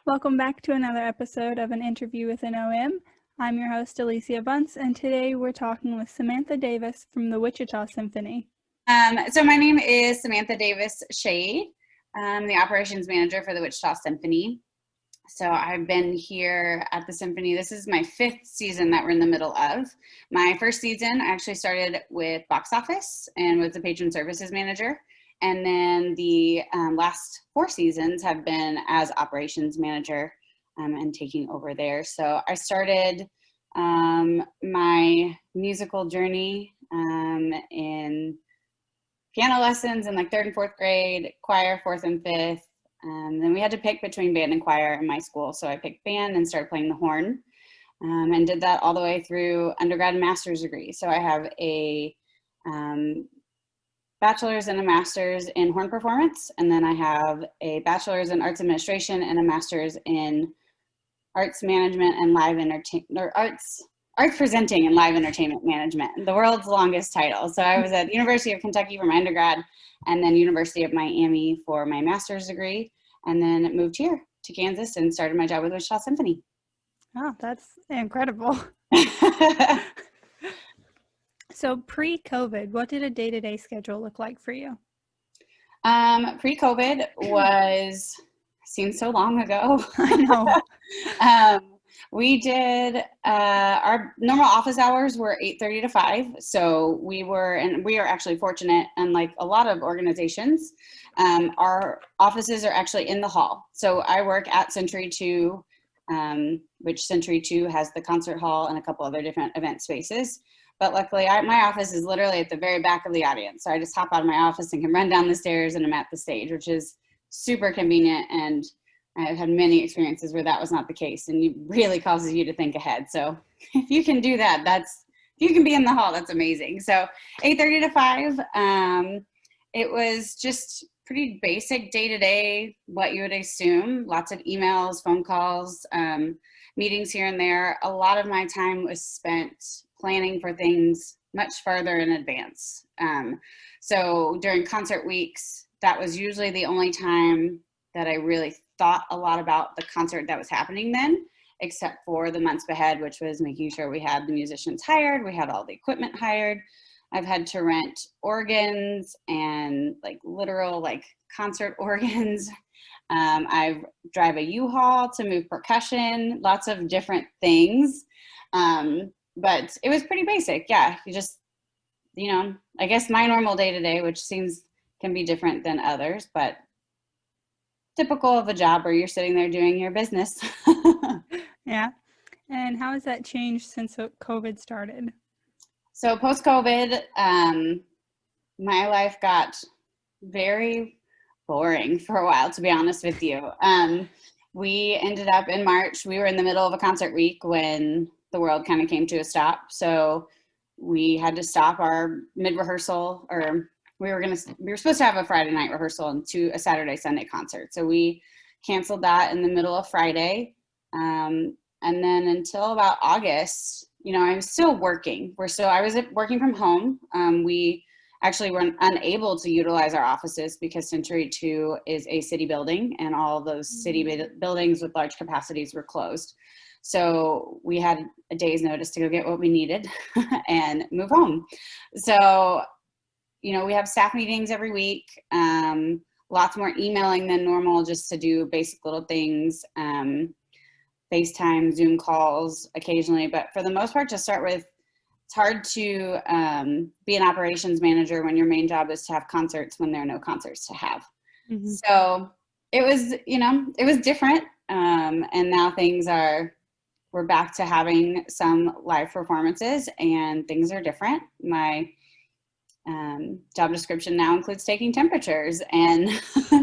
Welcome back to another episode of An Interview with an OM. I'm your host, Alicia Bunce, and today we're talking with Samantha Davis from the Wichita Symphony. So my name is Samantha Davis Shade. I'm the operations manager for the Wichita Symphony. So I've been here at the Symphony. This is my 5th season that we're in the middle of. My first season, I actually started with box office and was the patron services manager. And then the last 4 seasons have been as operations manager and taking over there. So I started my musical journey in piano lessons in like 3rd and 4th grade, choir 4th and 5th. Then we had to pick between band and choir in my school. So I picked band and started playing the horn and did that all the way through undergrad and master's degree. So I have a bachelor's and a master's in horn performance. And then I have a bachelor's in arts administration and a master's in arts management and live entertainment, or arts presenting and live entertainment management, the world's longest title. So I was at the University of Kentucky for my undergrad and then University of Miami for my master's degree, and then moved here to Kansas and started my job with Wichita Symphony. Oh, that's incredible. So pre-COVID, what did a day-to-day schedule look like for you? Pre-COVID seems so long ago. I know. We did, our normal office hours were 8:30 to 5. So we are actually fortunate, unlike a lot of organizations, our offices are actually in the hall. So I work at Century 2, which Century 2 has the concert hall and a couple other different event spaces. But luckily, my office is literally at the very back of the audience. So I just hop out of my office and can run down the stairs and I'm at the stage, which is super convenient. And I've had many experiences where that was not the case, and it really causes you to think ahead. So if you can do that, if you can be in the hall, that's amazing. So 8:30 to 5, it was just pretty basic day-to-day, what you would assume. Lots of emails, phone calls, meetings here and there. A lot of my time was spent planning for things much farther in advance. So during concert weeks, that was usually the only time that I really thought a lot about the concert that was happening then, except for the months ahead, which was making sure we had the musicians hired, we had all the equipment hired. I've had to rent organs and literal concert organs. I drive a U-Haul to move percussion, lots of different things. But it was pretty basic. Yeah, you just, I guess my normal day-to-day, which can be different than others, but typical of a job where you're sitting there doing your business. Yeah. And how has that changed since COVID started? So post-COVID, my life got very boring for a while, to be honest with you. We ended up in March. We were in the middle of a concert week when the world kind of came to a stop. So we had to stop our mid-rehearsal, or we were supposed to have a Friday night rehearsal and a Saturday, Sunday concert. So we canceled that in the middle of Friday. And then until about August, I was still working. I was working from home. We actually were unable to utilize our offices because Century 2 is a city building and all those city buildings with large capacities were closed. So we had a day's notice to go get what we needed and move home. So we have staff meetings every week, lots more emailing than normal just to do basic little things, FaceTime, Zoom calls occasionally. But for the most part, to start with, it's hard to be an operations manager when your main job is to have concerts when there are no concerts to have. Mm-hmm. So it was different. And now we're back to having some live performances and things are different. My job description now includes taking temperatures and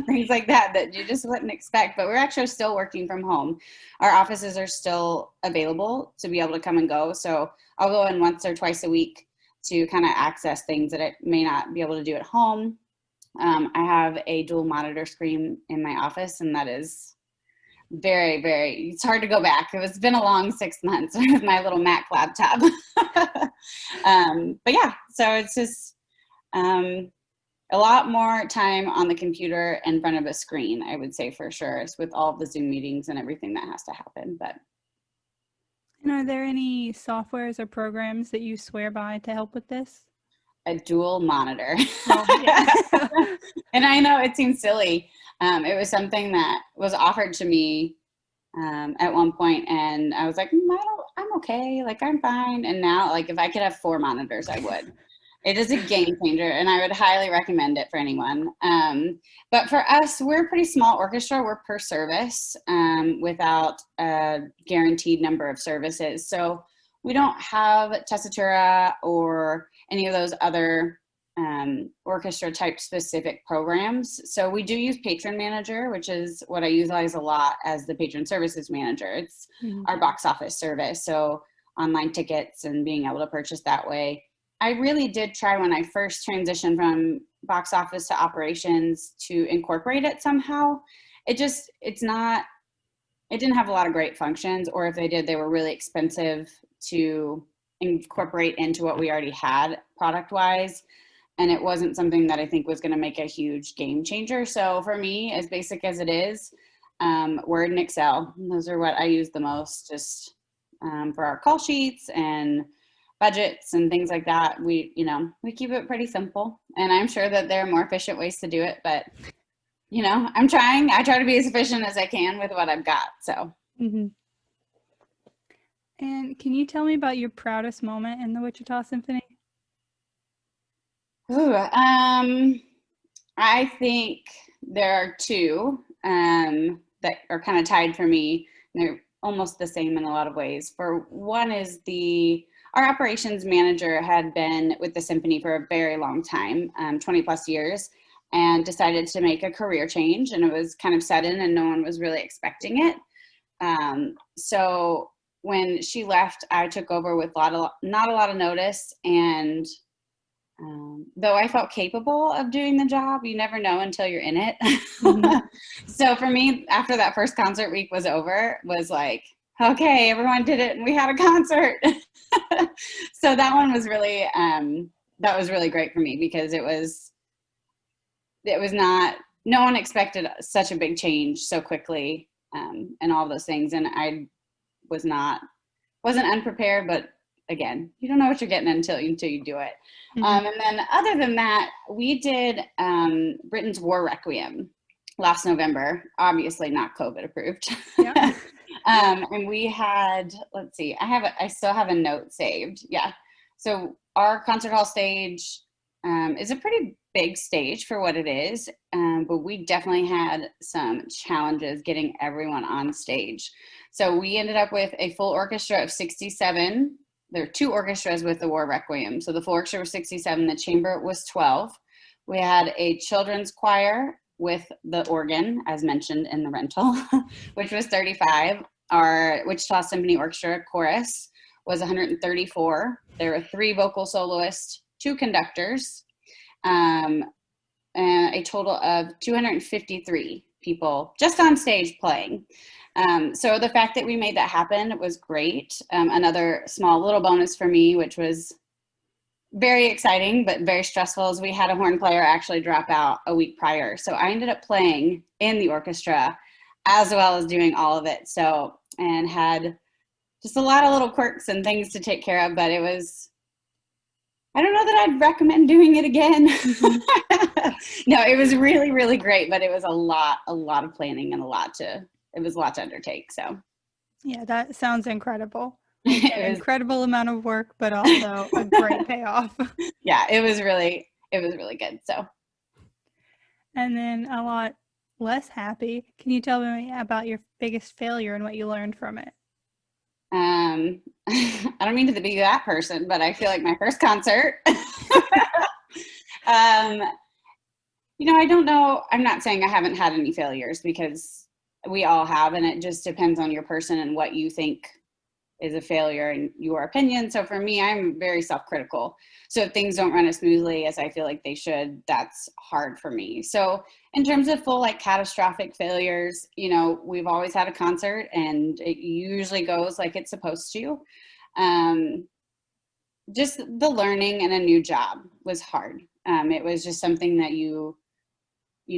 things like that you just wouldn't expect, but we're actually still working from home. Our offices are still available to be able to come and go. So I'll go in once or twice a week to kind of access things that I may not be able to do at home. I have a dual monitor screen in my office, and that is very, very, it's hard to go back. It's been a long 6 months with my little Mac laptop. But yeah, so it's just, a lot more time on the computer in front of a screen, I would say, for sure, with all the Zoom meetings and everything that has to happen. But And are there any softwares or programs that you swear by to help with this? a dual monitor. Well, yeah. And I know it seems silly. It was something that was offered to me at one point, and I was like, I'm okay, like I'm fine. And now, like, if I could have 4 monitors, I would. It is a game changer, and I would highly recommend it for anyone. But for us, we're a pretty small orchestra. We're per service without a guaranteed number of services. So we don't have tessitura or any of those other orchestra type specific programs. So we do use Patron Manager, which is what I utilize a lot as the patron services manager. It's our box office service. So online tickets and being able to purchase that way. I really did try when I first transitioned from box office to operations to incorporate it somehow. It didn't have a lot of great functions, or if they did, they were really expensive to incorporate into what we already had product wise. And it wasn't something that I think was going to make a huge game changer. So for me, as basic as it is, Word and Excel, those are what I use the most, just for our call sheets and budgets and things like that. We keep it pretty simple, and I'm sure that there are more efficient ways to do it, but I try to be as efficient as I can with what I've got. So. Mm-hmm. And can you tell me about your proudest moment in the Wichita Symphony? Ooh, I think there are 2 that are kind of tied for me. They're almost the same in a lot of ways. For one is our operations manager had been with the symphony for a very long time, 20 plus years, and decided to make a career change, and it was kind of sudden and no one was really expecting it. So when she left, I took over with not a lot of notice, and though I felt capable of doing the job, you never know until you're in it. Mm-hmm. So for me, after that first concert week was over, was like, okay, everyone did it and we had a concert. So that one was really, that was really great for me, because it was not, no one expected such a big change so quickly, and all those things. And I wasn't unprepared, but again, you don't know what you're getting until you do it. Mm-hmm. And then other than that, we did Britain's War Requiem last November, obviously not COVID approved. Yeah. And we had, let's see, I still have a note saved. Yeah. So our concert hall stage is a pretty big stage for what it is, but we definitely had some challenges getting everyone on stage. So we ended up with a full orchestra of 67. There are 2 orchestras with the War Requiem. So the full orchestra was 67, the chamber was 12. We had a children's choir with the organ, as mentioned in the rental, which was 35. Our Wichita Symphony Orchestra chorus was 134. There were 3 vocal soloists, 2 conductors, and a total of 253 people just on stage playing. So the fact that we made that happen was great. Another small little bonus for me, which was very exciting but very stressful, is we had a horn player actually drop out a week prior. So I ended up playing in the orchestra as well as doing all of it. So, and had just a lot of little quirks and things to take care of, but it was, I don't know that I'd recommend doing it again. No, it was really, really great, but it was a lot of planning and it was a lot to undertake. So yeah, that sounds incredible. An incredible amount of work, but also a great payoff. Yeah, it was really good. So, and then a lot less happy. Can you tell me about your biggest failure and what you learned from it? I don't mean to be that person, but I feel like my first concert. I don't know. I'm not saying I haven't had any failures, because we all have, and it just depends on your person and what you think is a failure in your opinion. So for me, I'm very self-critical. So if things don't run as smoothly as I feel like they should, that's hard for me. So in terms of full catastrophic failures, we've always had a concert and it usually goes like it's supposed to. Just the learning in a new job was hard. It was just something that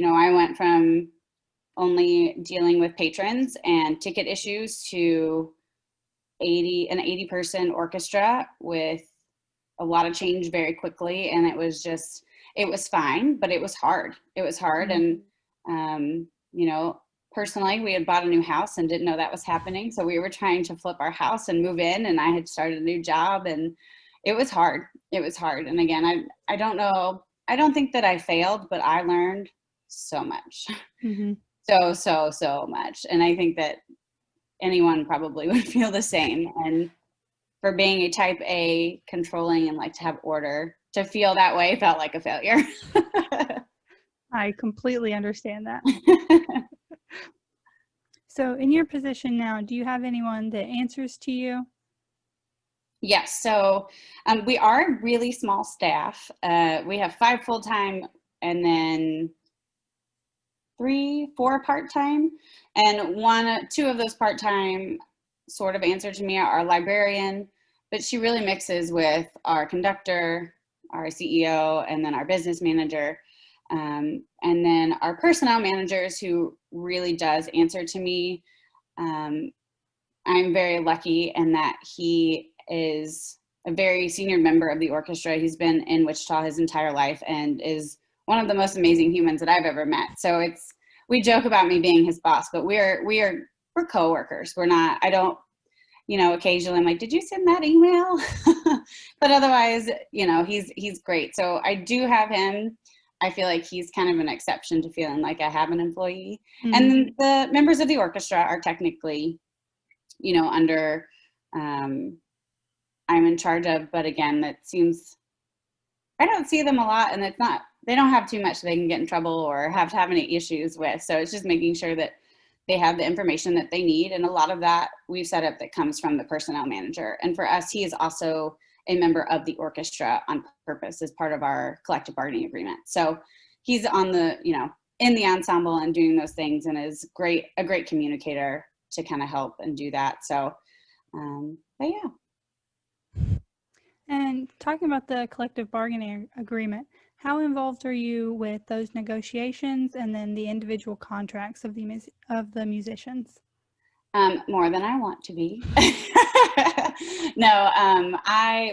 I went from only dealing with patrons and ticket issues to an 80-person orchestra with a lot of change very quickly. And it was fine, but it was hard. It was hard. Mm-hmm. And, personally, we had bought a new house and didn't know that was happening. So we were trying to flip our house and move in, and I had started a new job, and it was hard. It was hard. And again, I don't know. I don't think that I failed, but I learned so much. Mm-hmm. So much. And I think that anyone probably would feel the same. And for being a type A, controlling and like to have order, to feel that way felt like a failure. I completely understand that. So in your position now, do you have anyone that answers to you? Yes. So we are a really small staff. We have 5 full-time and then 3, 4 part-time. And 2 of those part-time sort of answer to me, our librarian, but she really mixes with our conductor, our CEO, and then our business manager. And then our personnel managers, who really does answer to me. I'm very lucky in that he is a very senior member of the orchestra. He's been in Wichita his entire life and is one of the most amazing humans that I've ever met. So we joke about me being his boss, but we're coworkers. Occasionally I'm like, did you send that email? But otherwise, he's great. So I do have him. I feel like he's kind of an exception to feeling like I have an employee. Mm-hmm. And then the members of the orchestra are technically, under, I'm in charge of, but again, I don't see them a lot, and they don't have too much they can get in trouble or have to have any issues with. So it's just making sure that they have the information that they need. And a lot of that we've set up that comes from the personnel manager. And for us, he is also a member of the orchestra on purpose as part of our collective bargaining agreement. So he's on in the ensemble and doing those things, and is a great communicator to kind of help and do that. So, but yeah. And talking about the collective bargaining agreement, how involved are you with those negotiations and then the individual contracts of the musicians? More than I want to be. No,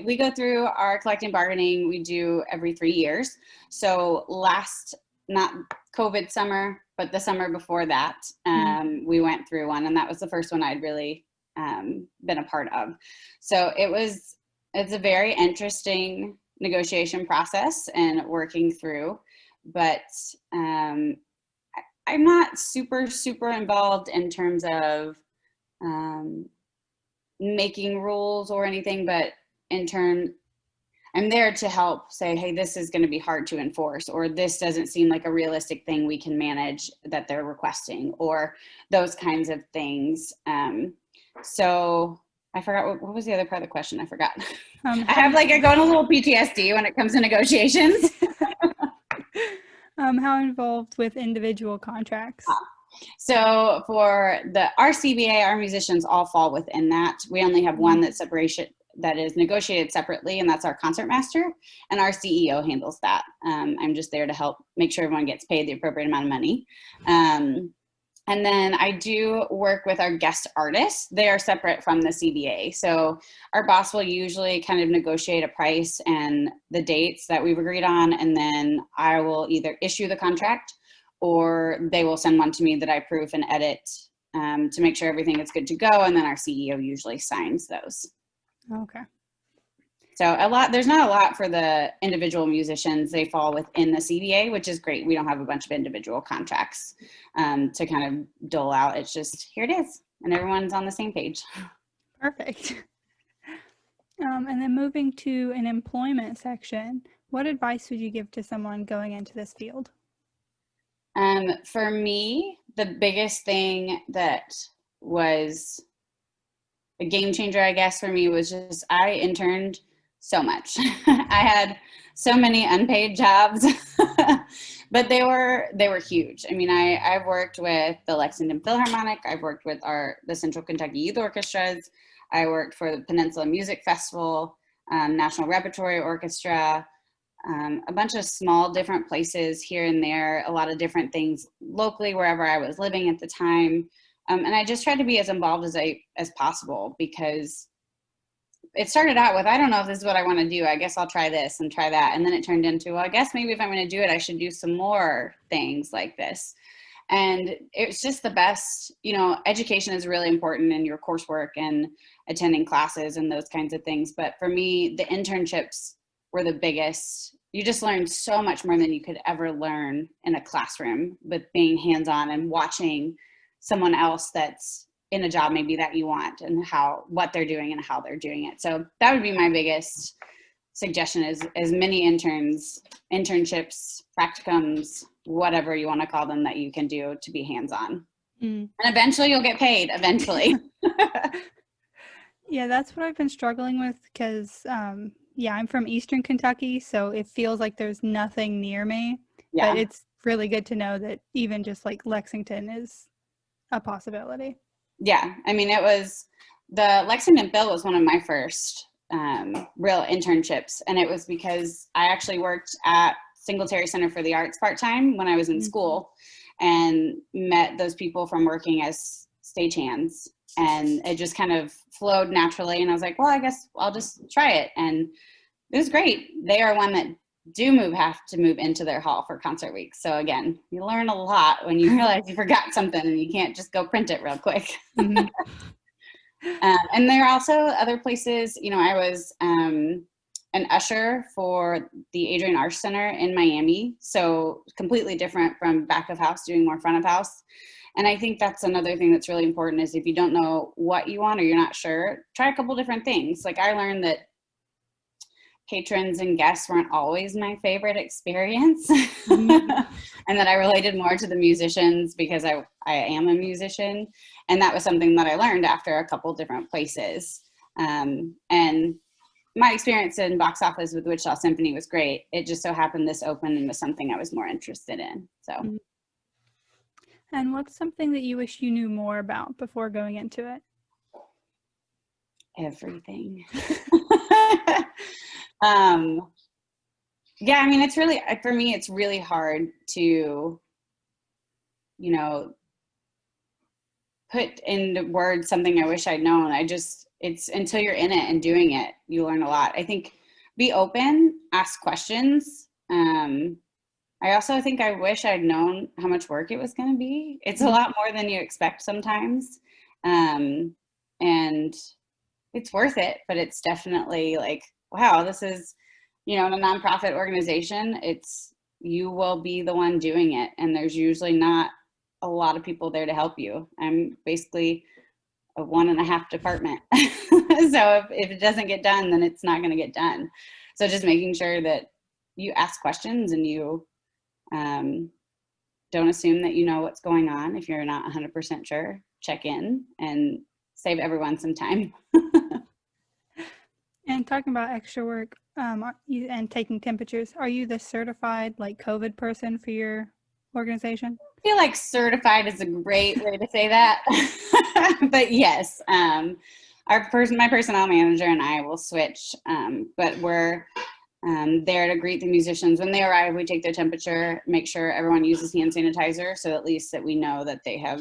we go through our collective bargaining. We do every 3 years. So not COVID summer, but the summer before that, we went through one, and that was the first one I'd really been a part of. So it's a very interesting negotiation process and working through, but I'm not super involved in terms of making rules or anything, but I'm there to help say, hey, this is going to be hard to enforce, or this doesn't seem like a realistic thing we can manage that they're requesting, or those kinds of things. So I forgot what was the other part of the question. I forgot. I have I go on a little PTSD when it comes to negotiations. How involved with individual contracts? So for our CBA, our musicians all fall within that. We only have one that is negotiated separately, and that's our concertmaster, and our CEO handles that. I'm just there to help make sure everyone gets paid the appropriate amount of money. And then I do work with our guest artists. They are separate from the CBA. So our boss will usually kind of negotiate a price and the dates that we've agreed on, and then I will either issue the contract or they will send one to me that I proof and edit to make sure everything is good to go, and then our CEO usually signs those. Okay. So there's not a lot for the individual musicians. They fall within the CBA, which is great. We don't have a bunch of individual contracts to kind of dole out. It's just, here it is, and everyone's on the same page. Perfect. And then moving to an employment section, what advice would you give to someone going into this field? For me, the biggest thing that was a game changer, I guess, for me was just I interned so much. I had so many unpaid jobs, but they were huge. I mean, I've worked with the Lexington Philharmonic. I've worked with the Central Kentucky Youth Orchestras. I worked for the Peninsula Music Festival, National Repertory Orchestra. a bunch of small different places here and there, a lot of different things locally wherever I was living at the time. And I just tried to be as involved as possible, because it started out with, I don't know if this is what I want to do. I guess I'll try this and try that. And then it turned into, well, I guess maybe if I'm going to do it, I should do some more things like this. And it's just the best, education is really important in your coursework and attending classes and those kinds of things. But for me, the internships were the biggest. You just learned so much more than you could ever learn in a classroom, with being hands-on and watching someone else that's in a job maybe that you want, and what they're doing and how they're doing it. So that would be my biggest suggestion, is as many internships, practicums, whatever you want to call them, that you can do to be hands-on. And eventually you'll get paid, eventually. Yeah, that's what I've been struggling with, because I'm from Eastern Kentucky, so it feels like there's nothing near me. Yeah. But it's really good to know that even just like Lexington is a possibility. Yeah, I mean, the Lexington Bill was one of my first real internships, and it was because I actually worked at Singletary Center for the Arts part-time when I was in school, and met those people from working as stagehands, and it just kind of flowed naturally, and I was like, well, I guess I'll just try it, and it was great. They are one that have to move into their hall for concert week. So again, you learn a lot when you realize you forgot something and you can't just go print it real quick. And there are also other places, I was an usher for the Adrian Arch Center in Miami. So completely different from back of house, doing more front of house. And I think that's another thing that's really important, is if you don't know what you want or you're not sure, try a couple different things. Like, I learned that patrons and guests weren't always my favorite experience, and that I related more to the musicians because I am a musician. And that was something that I learned after a couple different places. And my experience in box office with Wichita Symphony was great. It just so happened this opened and was something I was more interested in. So. And what's something that you wish you knew more about before going into it? Everything. Yeah, I mean, it's really, for me, it's really hard to, put into words something I wish I'd known. It's until you're in it and doing it, you learn a lot. I think be open, ask questions. I also think I wish I'd known how much work it was going to be. It's a lot more than you expect sometimes. And it's worth it, but it's definitely like, wow, this is, in a nonprofit organization, you will be the one doing it. And there's usually not a lot of people there to help you. I'm basically a 1.5 department. So if it doesn't get done, then it's not going to get done. So just making sure that you ask questions and you don't assume that you know what's going on. If you're not 100% sure, check in and save everyone some time. And talking about extra work and taking temperatures, are you the certified COVID person for your organization? I feel like certified is a great way to say that. But yes, my personnel manager and I will switch, but we're there to greet the musicians. When they arrive, we take their temperature, make sure everyone uses hand sanitizer, so at least that we know that they have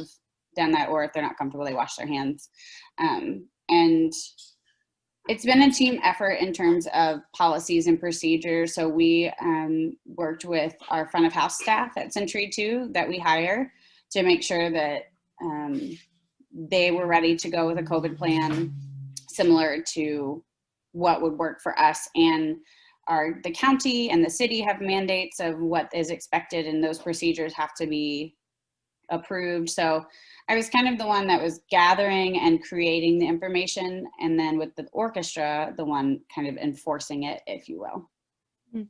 done that, or if they're not comfortable, they wash their hands. And it's been a team effort in terms of policies and procedures. So we worked with our front of house staff at Century 2 that we hire to make sure that they were ready to go with a COVID plan similar to what would work for us. And the county and the city have mandates of what is expected, and those procedures have to be approved. So I was kind of the one that was gathering and creating the information, and then with the orchestra, the one kind of enforcing it, if you will. Okay.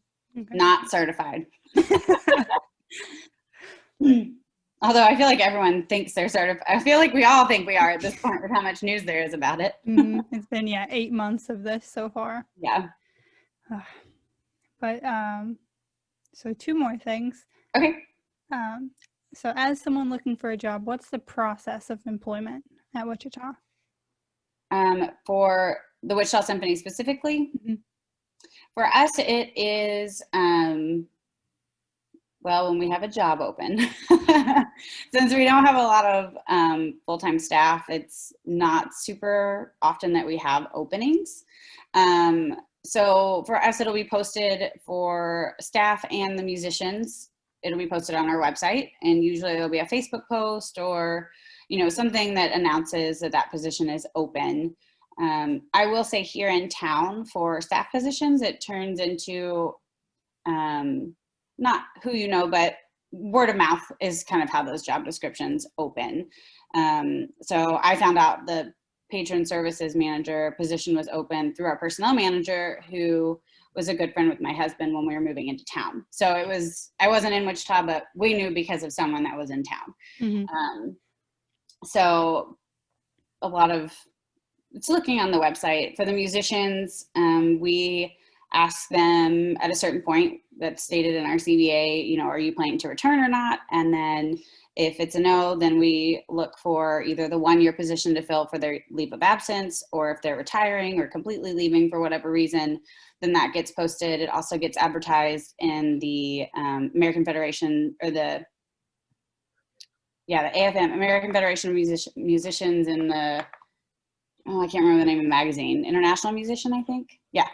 Not certified. Although I feel like everyone thinks they're certified. I feel like we all think we are at this point with how much news there is about it. It's been 8 months of this so far. Yeah. But so 2 more things. Okay. So as someone looking for a job, what's the process of employment at Wichita? For the Wichita Symphony specifically? For us, it is, well, when we have a job open. Since we don't have a lot of full-time staff, it's not super often that we have openings. So for us, it'll be posted for staff and the musicians. It'll be posted on our website, and usually there'll be a Facebook post or, something that announces that that position is open. I will say here in town for staff positions, it turns into not who you know, but word of mouth is kind of how those job descriptions open. So I found out the patron services manager position was open through our personnel manager, who was a good friend with my husband when we were moving into town. So I wasn't in Wichita, but we knew because of someone that was in town. Mm-hmm. So a lot of it's looking on the website. For the musicians, we ask them at a certain point that's stated in our CBA, are you planning to return or not? And then if it's a no, then we look for either the 1-year position to fill for their leave of absence, or if they're retiring or completely leaving for whatever reason, then that gets posted. It also gets advertised in the American Federation, or the AFM, American Federation of Musicians, in the, I can't remember the name of the magazine, International Musician, I think. Yeah.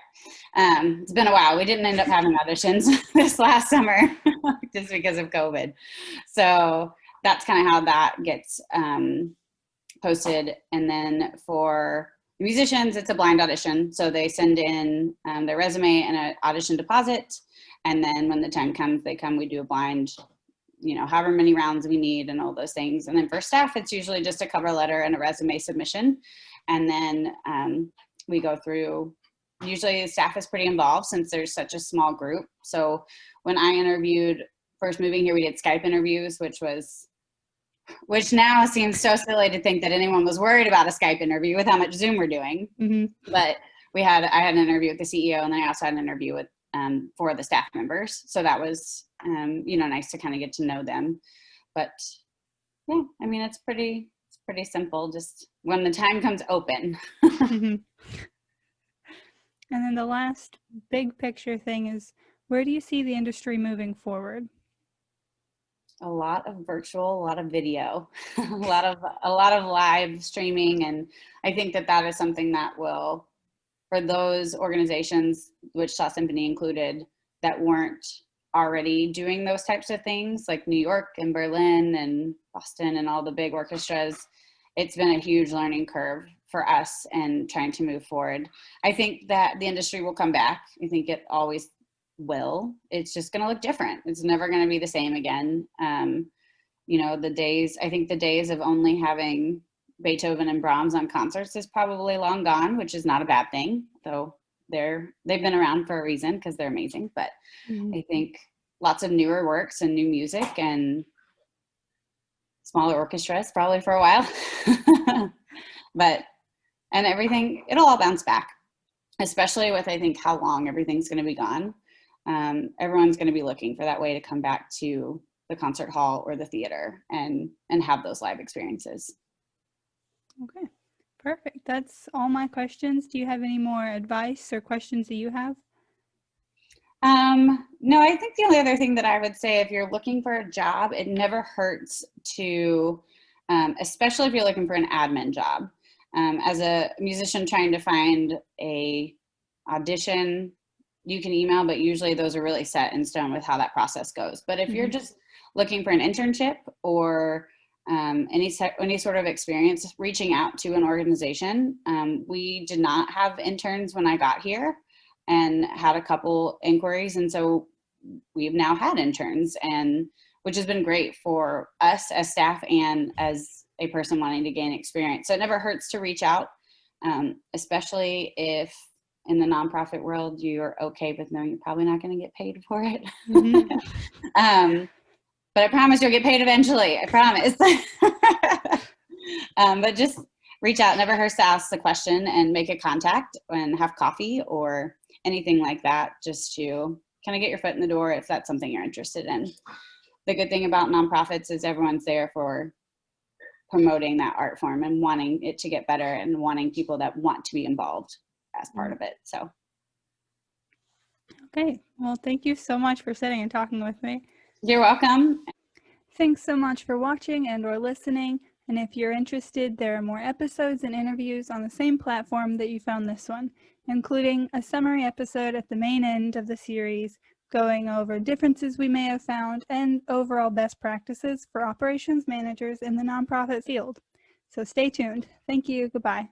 It's been a while. We didn't end up having auditions this last summer just because of COVID. So that's kind of how that gets posted. And then for musicians, it's a blind audition. So they send in their resume and an audition deposit. And then when the time comes, they come, we do a blind, however many rounds we need and all those things. And then for staff, it's usually just a cover letter and a resume submission. And then we go through, usually the staff is pretty involved since there's such a small group. So when I interviewed, first moving here, we did Skype interviews, which now seems so silly to think that anyone was worried about a Skype interview with how much Zoom we're doing. Mm-hmm. But I had an interview with the CEO, and then I also had an interview with 4 of the staff members. So that was, nice to kind of get to know them. But yeah, I mean, it's pretty simple, just when the time comes open. Mm-hmm. And then the last big picture thing is, where do you see the industry moving forward? A lot of virtual, a lot of video, a lot of live streaming. And I think that is something that will, for those organizations, Wichita Symphony included, that weren't already doing those types of things, like New York and Berlin and Boston and all the big orchestras, it's been a huge learning curve for us and trying to move forward. I think that the industry will come back. I think it always will. It's just going to look different. It's never going to be the same again. The days of only having Beethoven and Brahms on concerts is probably long gone, which is not a bad thing, though they've been around for a reason because they're amazing. But I think lots of newer works and new music and smaller orchestras probably for a while. And everything, it'll all bounce back, especially with, I think, how long everything's going to be gone. Everyone's going to be looking for that way to come back to the concert hall or the theater and have those live experiences. Okay, perfect. That's all my questions. Do you have any more advice or questions that you have? No, I think the only other thing that I would say, if you're looking for a job, it never hurts to, especially if you're looking for an admin job. As a musician trying to find a audition, you can email, but usually those are really set in stone with how that process goes. But if you're just looking for an internship or any sort of experience reaching out to an organization, we did not have interns when I got here and had a couple inquiries. And so we've now had interns, and which has been great for us as staff and as a person wanting to gain experience. So it never hurts to reach out, especially if in the nonprofit world, you're okay with knowing you're probably not going to get paid for it. But I promise you'll get paid eventually. I promise. But just reach out. It never hurts to ask the question and make a contact and have coffee or anything like that, just to kind of get your foot in the door if that's something you're interested in. The good thing about nonprofits is everyone's there for promoting that art form and wanting it to get better and wanting people that want to be involved as part of it. So Okay, well, thank you so much for sitting and talking with me. You're welcome. Thanks so much for watching and or listening. And if you're interested, there are more episodes and interviews on the same platform that you found this one, including a summary episode at the main end of the series, going over differences we may have found and overall best practices for operations managers in the nonprofit field. So stay tuned. Thank you. Goodbye.